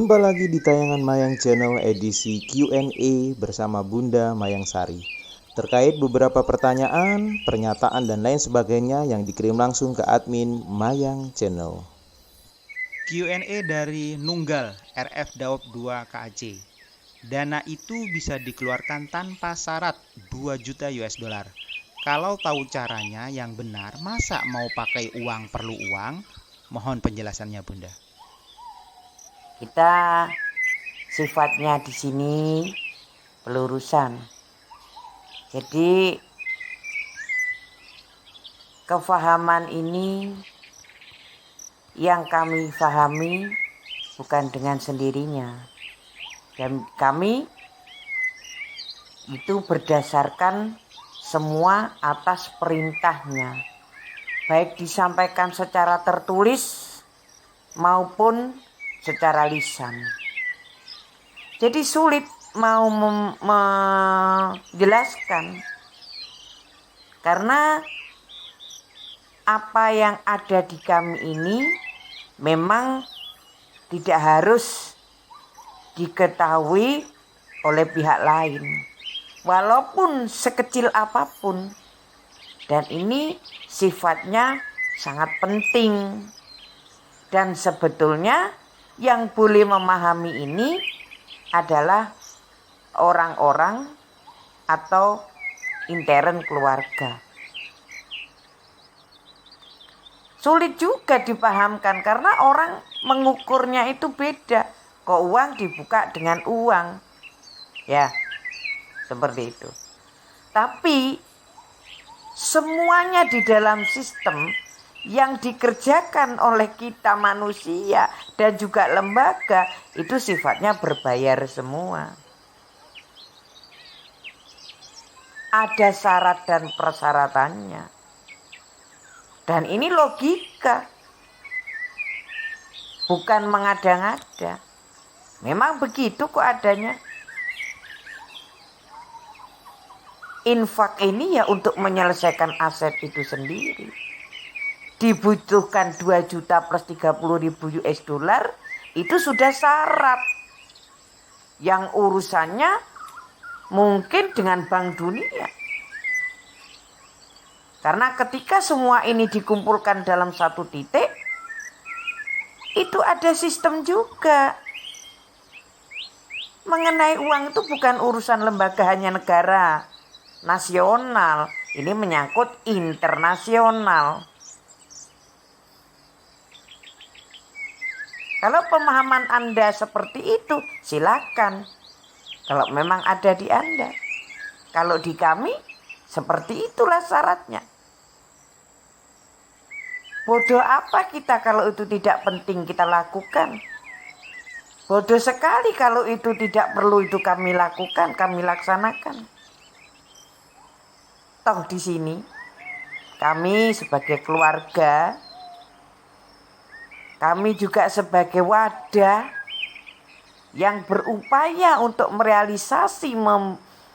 Jumpa lagi di tayangan Mayang Channel edisi Q&A bersama Bunda Mayang Sari. Terkait beberapa pertanyaan, pernyataan dan lain sebagainya yang dikirim langsung ke admin Mayang Channel. Q&A dari Nunggal RF Daop 2 KAC. Dana itu bisa dikeluarkan tanpa syarat 2 juta US dollar. Kalau tahu caranya yang benar, masa mau pakai uang perlu uang? Mohon penjelasannya, Bunda. Kita sifatnya di sini pelurusan. Jadi kefahaman ini yang kami pahami bukan dengan sendirinya. Dan kami itu berdasarkan semua atas perintahnya. Baik disampaikan secara tertulis maupun secara lisan. Jadi sulit mau menjelaskan karena apa yang ada di kami ini memang tidak harus diketahui oleh pihak lain, walaupun sekecil apapun, dan ini sifatnya sangat penting. Dan sebetulnya yang boleh memahami ini adalah orang-orang atau intern keluarga. Sulit juga dipahamkan karena orang mengukurnya itu beda. Kok uang dibuka dengan uang? Ya, seperti itu. Tapi semuanya di dalam sistem yang dikerjakan oleh kita manusia dan juga lembaga itu sifatnya berbayar semua. Ada syarat dan persyaratannya. Dan ini logika. Bukan mengada-ngada. Memang begitu kok adanya. Infak ini ya untuk menyelesaikan aset itu sendiri. Dibutuhkan 2 juta plus 30.000 US dollar itu sudah syarat. Yang urusannya mungkin dengan Bank Dunia. Karena ketika semua ini dikumpulkan dalam satu titik, itu ada sistem juga. Mengenai uang itu bukan urusan lembaga hanya negara nasional. Ini menyangkut internasional. Kalau pemahaman Anda seperti itu, silakan. Kalau memang ada di Anda. Kalau di kami, seperti itulah syaratnya. Bodoh apa kita kalau itu tidak penting kita lakukan? Bodoh sekali kalau itu tidak perlu itu kami lakukan, kami laksanakan. Toh di sini, kami sebagai keluarga, kami juga sebagai wadah yang berupaya untuk merealisasi,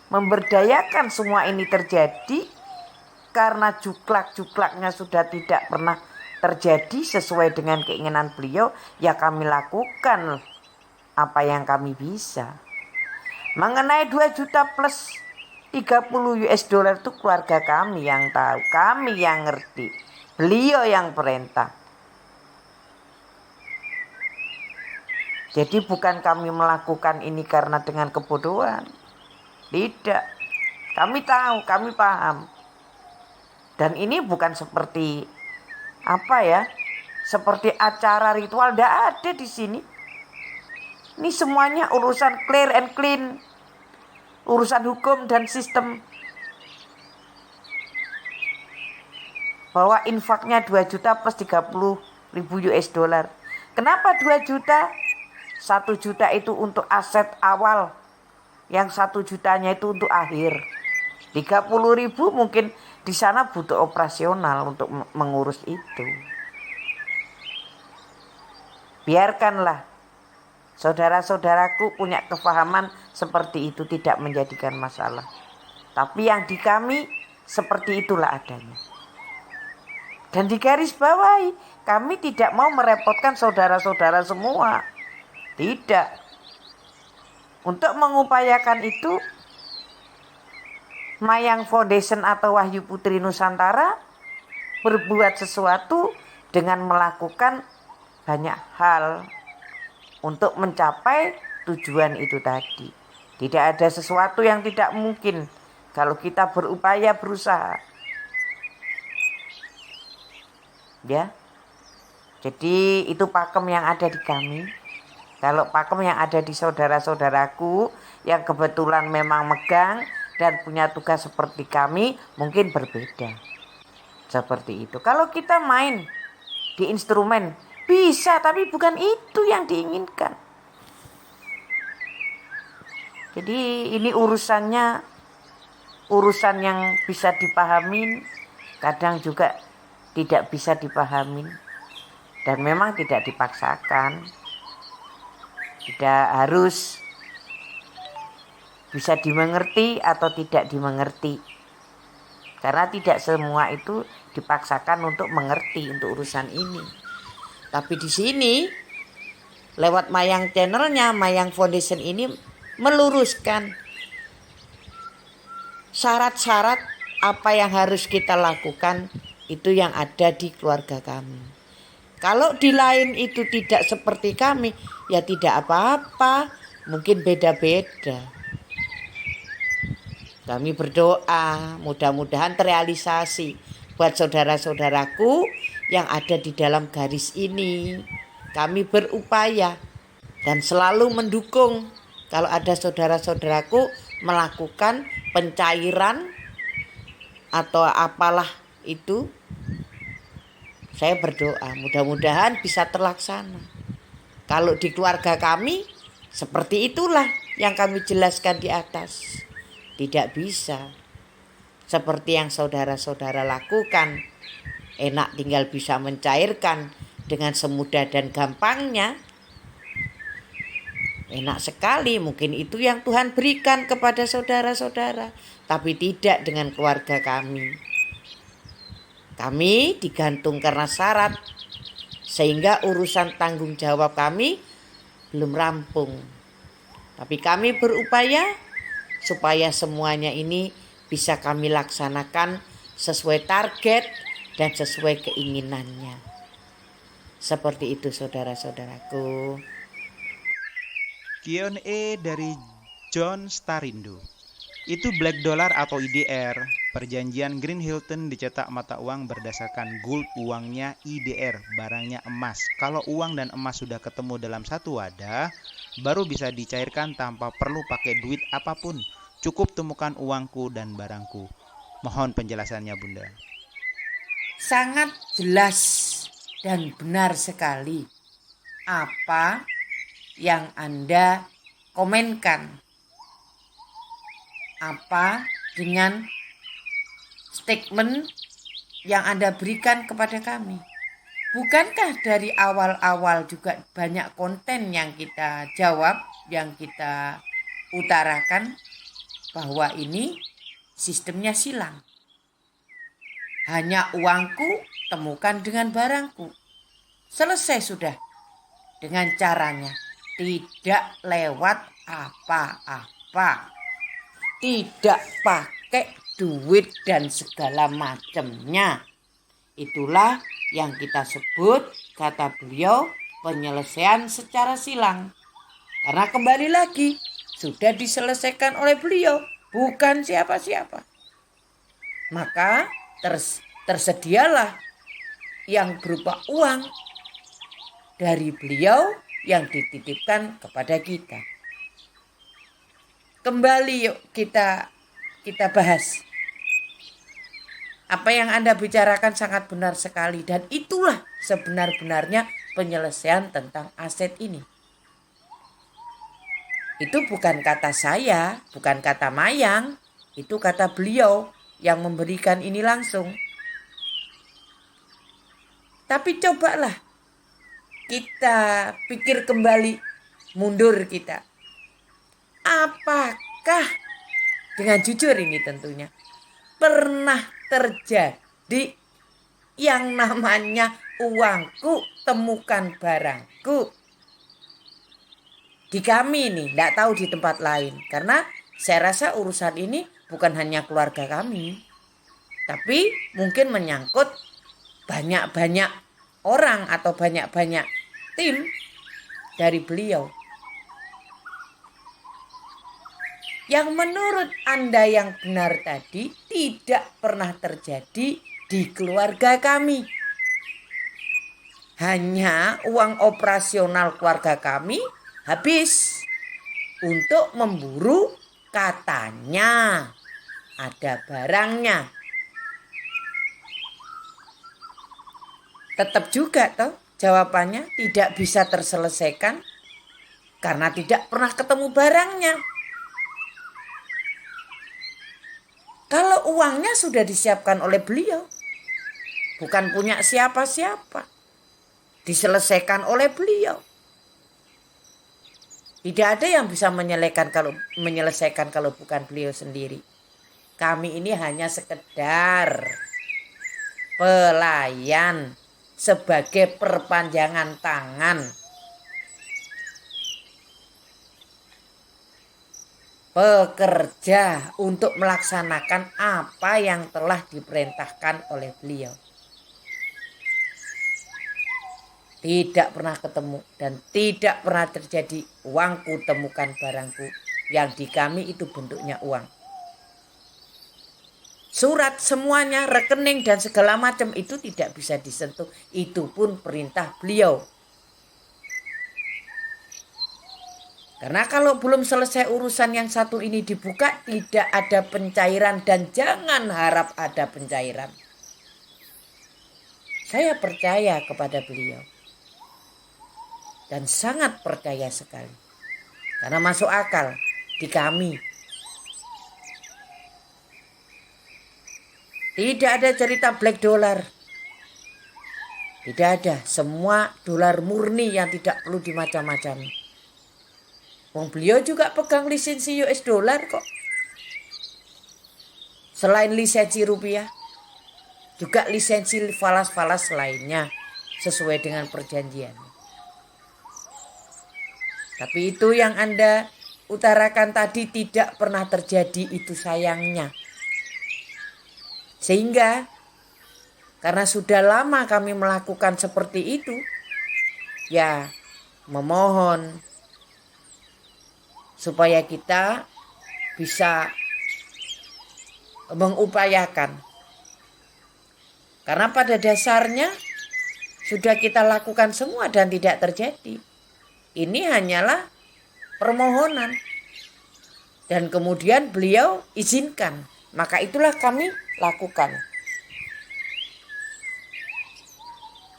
memberdayakan semua ini terjadi karena juklak-juklaknya sudah tidak pernah terjadi sesuai dengan keinginan beliau, ya kami lakukan apa yang kami bisa. Mengenai 2 juta plus 30 US dollar itu keluarga kami yang tahu, kami yang ngerti, beliau yang perintah. Jadi bukan kami melakukan ini karena dengan kebodohan. Tidak. Kami tahu, kami paham. Dan ini bukan seperti seperti acara ritual, tidak ada di sini. Ini semuanya urusan clear and clean. Urusan hukum dan sistem. Bahwa infaknya 2 juta plus 30.000 US dollar. Kenapa 2 juta? 1 juta itu untuk aset awal. Yang 1 jutanya itu untuk akhir. 30.000 mungkin di sana butuh operasional untuk mengurus itu. Biarkanlah saudara-saudaraku punya kefahaman seperti itu, tidak menjadikan masalah. Tapi yang di kami seperti itulah adanya. Dan digarisbawahi, kami tidak mau merepotkan saudara-saudara semua. Tidak. Untuk mengupayakan itu, Mayang Foundation atau Wahyu Putri Nusantara berbuat sesuatu dengan melakukan banyak hal untuk mencapai tujuan itu tadi. Tidak ada sesuatu yang tidak mungkin kalau kita berupaya berusaha. Ya. Jadi itu pakem yang ada di kami. Kalau pakem yang ada di saudara-saudaraku yang kebetulan memang megang dan punya tugas seperti kami, mungkin berbeda. Seperti itu. Kalau kita main di instrumen bisa, tapi bukan itu yang diinginkan. Jadi ini urusan yang bisa dipahamin, kadang juga tidak bisa dipahamin. Dan memang tidak dipaksakan. Tidak harus bisa dimengerti atau tidak dimengerti. Karena tidak semua itu dipaksakan untuk mengerti untuk urusan ini. Tapi di sini lewat Mayang channelnya, Mayang Foundation ini meluruskan syarat-syarat apa yang harus kita lakukan itu yang ada di keluarga kami. Kalau di lain itu tidak seperti kami, ya tidak apa-apa, mungkin beda-beda. Kami berdoa mudah-mudahan terrealisasi buat saudara-saudaraku yang ada di dalam garis ini. Kami berupaya dan selalu mendukung kalau ada saudara-saudaraku melakukan pencairan atau apalah itu. Saya berdoa mudah-mudahan bisa terlaksana. Kalau di keluarga kami seperti itulah yang kami jelaskan di atas. Tidak bisa seperti yang saudara-saudara lakukan. Enak tinggal bisa mencairkan dengan semudah dan gampangnya. Enak sekali, mungkin itu yang Tuhan berikan kepada saudara-saudara. Tapi tidak dengan keluarga kami. Kami digantung karena syarat, sehingga urusan tanggung jawab kami belum rampung. Tapi kami berupaya supaya semuanya ini bisa kami laksanakan sesuai target dan sesuai keinginannya. Seperti itu saudara-saudaraku. Q&A dari John Starindo. Itu black dollar atau IDR. Perjanjian Green Hilton dicetak mata uang berdasarkan gold, uangnya IDR, barangnya emas. Kalau uang dan emas sudah ketemu dalam satu wadah, baru bisa dicairkan tanpa perlu pakai duit apapun. Cukup temukan uangku dan barangku. Mohon penjelasannya, Bunda. Sangat jelas dan benar sekali apa yang Anda komenkan. Apa dengan statement yang Anda berikan kepada kami. Bukankah dari awal-awal juga banyak konten yang kita jawab, yang kita utarakan bahwa ini sistemnya silang. Hanya uangku temukan dengan barangku. Selesai sudah dengan caranya. Tidak lewat apa-apa. Tidak pakai duit dan segala macamnya. Itulah yang kita sebut, kata beliau, penyelesaian secara silang. Karena kembali lagi, sudah diselesaikan oleh beliau, bukan siapa-siapa. Maka tersedialah yang berupa uang dari beliau yang dititipkan kepada kita. Kembali yuk kita bahas. Apa yang Anda bicarakan sangat benar sekali dan itulah sebenar-benarnya penyelesaian tentang aset ini. Itu bukan kata saya, bukan kata Mayang, itu kata beliau yang memberikan ini langsung. Tapi cobalah kita pikir kembali, mundur kita. Apakah, dengan jujur ini tentunya, pernah terjadi yang namanya uangku temukan barangku? Di kami nih, tidak tahu di tempat lain. Karena saya rasa urusan ini bukan hanya keluarga kami, tapi mungkin menyangkut banyak-banyak orang atau banyak-banyak tim dari beliau. Yang menurut Anda yang benar tadi tidak pernah terjadi di keluarga kami. Hanya uang operasional keluarga kami habis untuk memburu, katanya ada barangnya. Tetap juga toh jawabannya tidak bisa terselesaikan karena tidak pernah ketemu barangnya. Kalau uangnya sudah disiapkan oleh beliau, bukan punya siapa-siapa, diselesaikan oleh beliau. Tidak ada yang bisa menyelesaikan kalau bukan beliau sendiri. Kami ini hanya sekedar pelayan sebagai perpanjangan tangan. Pekerja untuk melaksanakan apa yang telah diperintahkan oleh beliau. Tidak pernah ketemu dan tidak pernah terjadi uangku temukan barangku, yang di kami itu bentuknya uang. Surat semuanya, rekening dan segala macam itu tidak bisa disentuh. Itu pun perintah beliau. Karena kalau belum selesai urusan yang satu ini dibuka, tidak ada pencairan dan jangan harap ada pencairan. Saya percaya kepada beliau. Dan sangat percaya sekali. Karena masuk akal di kami. Tidak ada cerita black dollar. Tidak ada. Semua dolar murni yang tidak perlu dimacam-macami. Wong beliau juga pegang lisensi US dollar kok. Selain lisensi rupiah. Juga lisensi falas-falas lainnya. Sesuai dengan perjanjian. Tapi itu yang Anda utarakan tadi tidak pernah terjadi, itu sayangnya. Sehingga karena sudah lama kami melakukan seperti itu, ya memohon supaya kita bisa mengupayakan. Karena pada dasarnya sudah kita lakukan semua dan tidak terjadi. Ini hanyalah permohonan. Dan kemudian beliau izinkan. Maka itulah kami lakukan.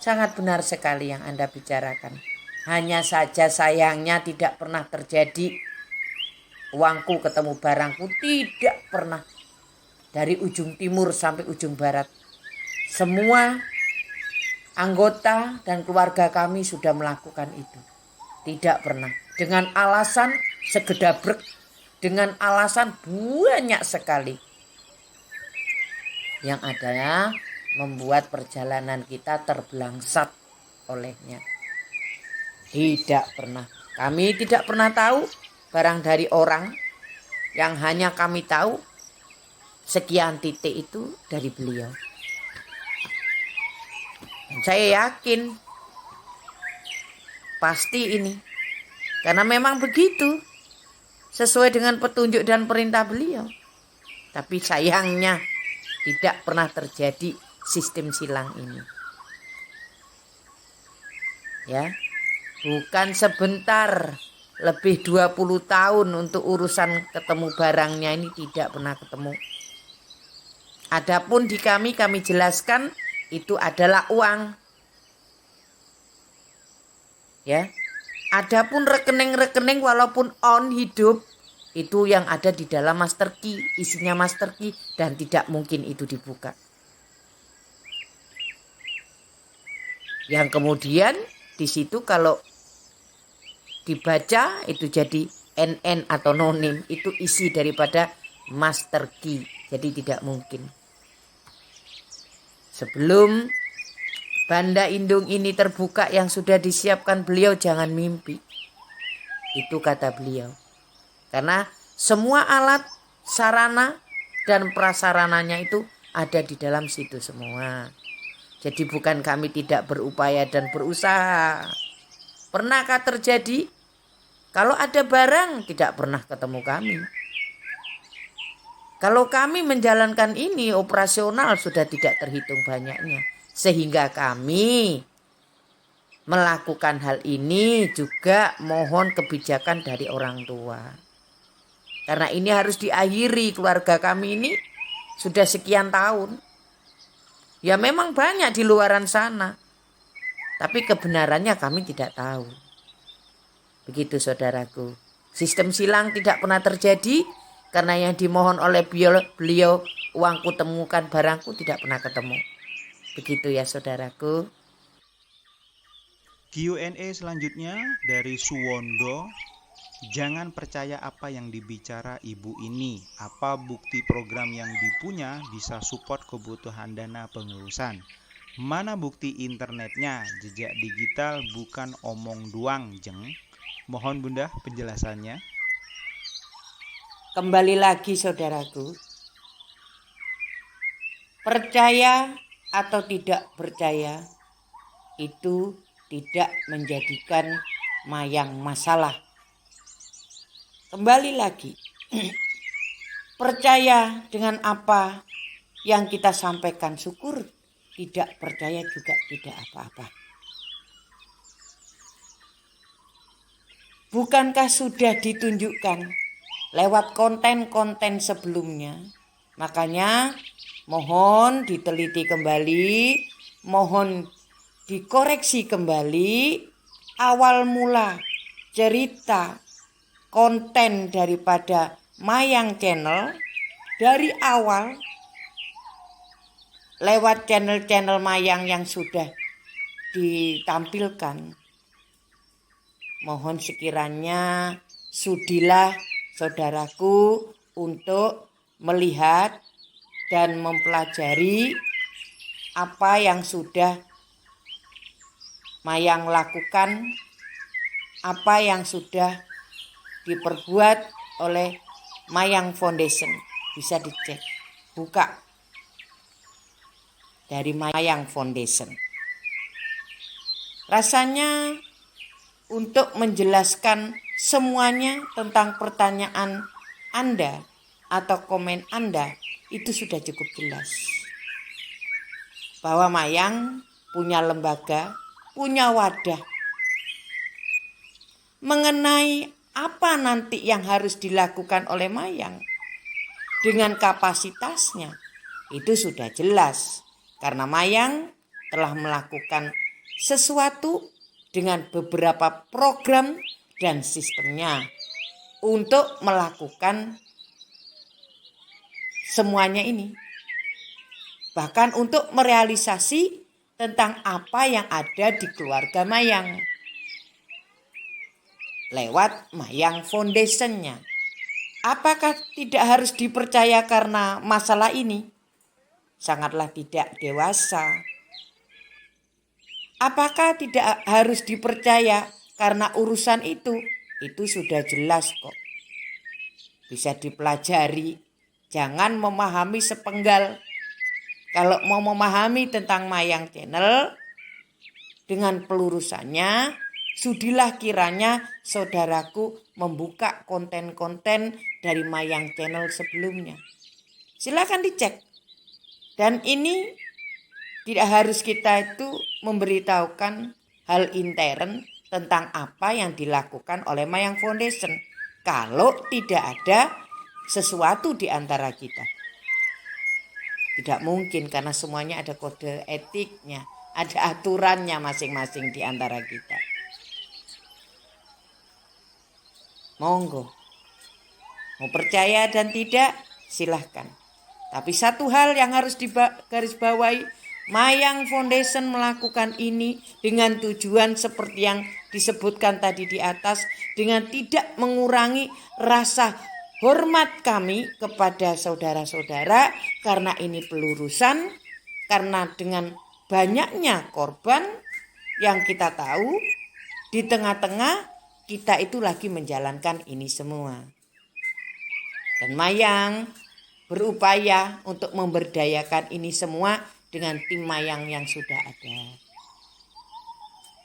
Sangat benar sekali yang Anda bicarakan. Hanya saja sayangnya tidak pernah terjadi. Uangku ketemu barangku tidak pernah. Dari ujung timur sampai ujung barat. Semua anggota dan keluarga kami sudah melakukan itu. Tidak pernah. Dengan alasan segedabrek. Dengan alasan banyak sekali. Yang ada membuat perjalanan kita terbelangsat olehnya. Tidak pernah. Kami tidak pernah tahu barang dari orang. Yang hanya kami tahu sekian titik itu dari beliau. Dan saya yakin pasti ini. Karena memang begitu. Sesuai dengan petunjuk dan perintah beliau. Tapi sayangnya tidak pernah terjadi sistem silang ini. Ya. Bukan sebentar. Lebih 20 tahun untuk urusan ketemu barangnya ini tidak pernah ketemu. Adapun di kami jelaskan itu adalah uang. Ya, adapun rekening-rekening walaupun on hidup itu yang ada di dalam master key, isinya master key dan tidak mungkin itu dibuka. Yang kemudian di situ kalau dibaca itu jadi NN atau no name, itu isi daripada master key, jadi tidak mungkin. Sebelum Banda Indung ini terbuka yang sudah disiapkan beliau, jangan mimpi. Itu kata beliau. Karena semua alat, sarana, dan prasarananya itu ada di dalam situ semua. Jadi bukan kami tidak berupaya dan berusaha. Pernahkah terjadi? Kalau ada barang tidak pernah ketemu kami. Kalau kami menjalankan ini operasional sudah tidak terhitung banyaknya. Sehingga kami melakukan hal ini juga mohon kebijakan dari orang tua. Karena ini harus diakhiri, keluarga kami ini sudah sekian tahun. Ya memang banyak di luaran sana. Tapi kebenarannya kami tidak tahu. Begitu saudaraku. Sistem silang tidak pernah terjadi karena yang dimohon oleh beliau uangku temukan barangku tidak pernah ketemu. Begitu ya saudaraku. Q&A selanjutnya dari Suwondo. Jangan percaya apa yang dibicara ibu ini. Apa bukti program yang dipunya bisa support kebutuhan dana pengurusan? Mana bukti internetnya? Jejak digital bukan omong doang, jeng. Mohon Bunda penjelasannya. Kembali lagi saudaraku. Percaya atau tidak percaya itu tidak menjadikan mayang masalah. Kembali lagi, percaya dengan apa yang kita sampaikan, syukur. Tidak percaya juga tidak apa-apa. Bukankah sudah ditunjukkan lewat konten-konten sebelumnya? Makanya mohon diteliti kembali, mohon dikoreksi kembali awal mula cerita konten daripada Mayang Channel dari awal lewat channel-channel Mayang yang sudah ditampilkan. Mohon sekiranya sudilah saudaraku untuk melihat dan mempelajari apa yang sudah Mayang lakukan, apa yang sudah diperbuat oleh Mayang Foundation. Bisa dicek, buka dari Mayang Foundation. Rasanya untuk menjelaskan semuanya tentang pertanyaan Anda atau komen Anda itu sudah cukup jelas. Bahwa Mayang punya lembaga, punya wadah. Mengenai apa nanti yang harus dilakukan oleh Mayang dengan kapasitasnya itu sudah jelas. Karena Mayang telah melakukan sesuatu dengan beberapa program dan sistemnya untuk melakukan semuanya ini. Bahkan untuk merealisasi tentang apa yang ada di keluarga Mayang. Lewat Mayang Foundation-nya. Apakah tidak harus dipercaya karena masalah ini? Sangatlah tidak dewasa. Apakah tidak harus dipercaya karena urusan itu? Itu sudah jelas kok. Bisa dipelajari. Jangan memahami sepenggal. Kalau mau memahami tentang Mayang Channel dengan pelurusannya, sudilah kiranya saudaraku membuka konten-konten dari Mayang Channel sebelumnya. Silakan dicek. Dan ini tidak harus kita itu memberitahukan hal intern tentang apa yang dilakukan oleh Mayang Foundation. Kalau tidak ada sesuatu di antara kita. Tidak mungkin karena semuanya ada kode etiknya. Ada aturannya masing-masing di antara kita. Monggo. Mau percaya dan tidak silahkan. Tapi satu hal yang harus digarisbawahi, Mayang Foundation melakukan ini dengan tujuan seperti yang disebutkan tadi di atas, dengan tidak mengurangi rasa hormat kami kepada saudara-saudara karena ini pelurusan, karena dengan banyaknya korban yang kita tahu di tengah-tengah kita itu lagi menjalankan ini semua. Dan Mayang berupaya untuk memberdayakan ini semua dengan tim Mayang yang sudah ada.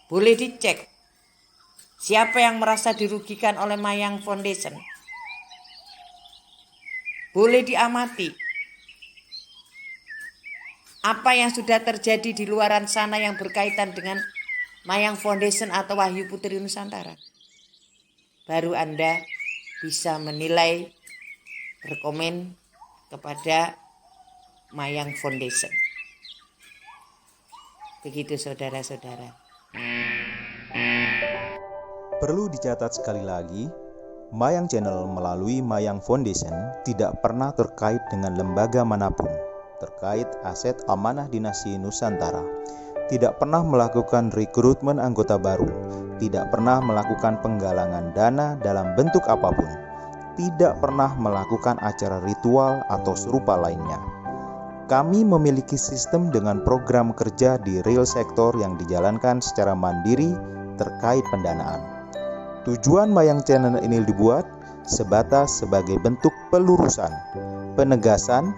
Boleh dicek siapa yang merasa dirugikan oleh Mayang Foundation. Boleh diamati apa yang sudah terjadi di luaran sana yang berkaitan dengan Mayang Foundation atau Wahyu Putri Nusantara. Baru Anda bisa menilai, berkomen kepada Mayang Foundation. Begitu saudara-saudara. Perlu dicatat sekali lagi, Mayang Channel melalui Mayang Foundation tidak pernah terkait dengan lembaga manapun terkait aset amanah dinasti Nusantara, tidak pernah melakukan rekrutmen anggota baru, tidak pernah melakukan penggalangan dana dalam bentuk apapun, tidak pernah melakukan acara ritual atau serupa lainnya. Kami memiliki sistem dengan program kerja di real sektor yang dijalankan secara mandiri terkait pendanaan. Tujuan Mayang Channel ini dibuat sebatas sebagai bentuk pelurusan, penegasan,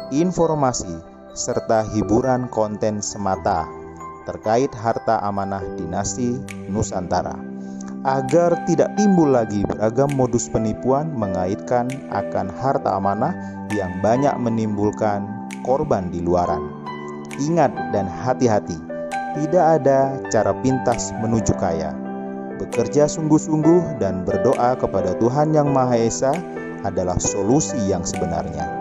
informasi, serta hiburan konten semata terkait harta amanah dinasti Nusantara, agar tidak timbul lagi beragam modus penipuan mengaitkan akan harta amanah yang banyak menimbulkan korban di luaran. Ingat dan hati-hati, tidak ada cara pintas menuju kaya. Bekerja sungguh-sungguh dan berdoa kepada Tuhan Yang Maha Esa adalah solusi yang sebenarnya.